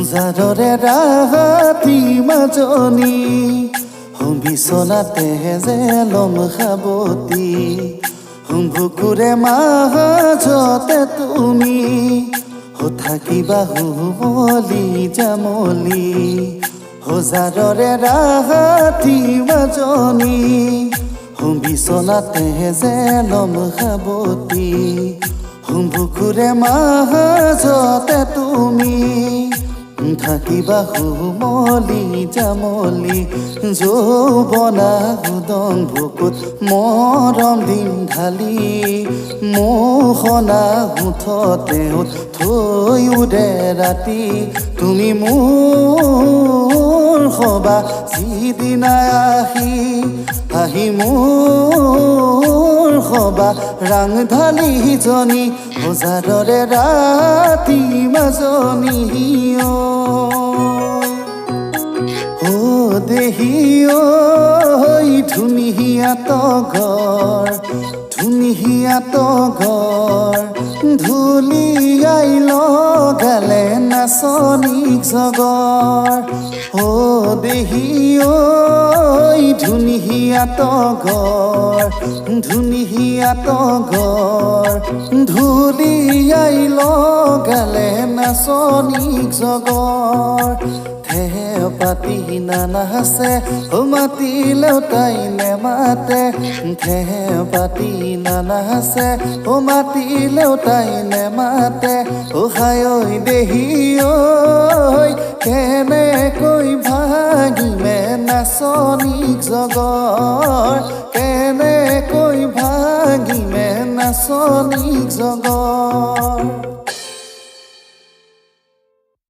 উজাদৰে ৰাতি মাজনী বিচনাতে যে লম খাবতি বুকুৰে মাজতে তুমি থাকিবা হুমলি জামলি উজাদৰে ৰাতি মাজনী বিচনাতে যে লম খাবতি বুকুৰে মাজতে তুমি থাকিবা হুমলি জামলি যৌবনা উদং বুকুত মৰম দিম ঢালি মোহনা মুঠতে থৈ উদে ৰাতি তুমি মোৰ হবা যিদিনা আহি মোৰ হবা ৰাং ঢালি জনী উজাদৰে ৰাতি মাজনী ও দেহি ঐ ধুনীয়া তগৰ ধুলিয়াই লগালে নাচনীক জগৰ ও দেহি ঐ ধুনীয়া তগৰ ধুলিয়াই লগালে নাচনীক জগৰ পাতি নানাছে মাতিলেও তাই নেমাতে পাতি নানাছে মাতিলেও তাই নেমাতে হায় ঐ দেহি ঐ কেনেকৈ ভাগিমে নাচনীক জগৰ কেনেকৈ ভাগিমে নাচনীক জগৰ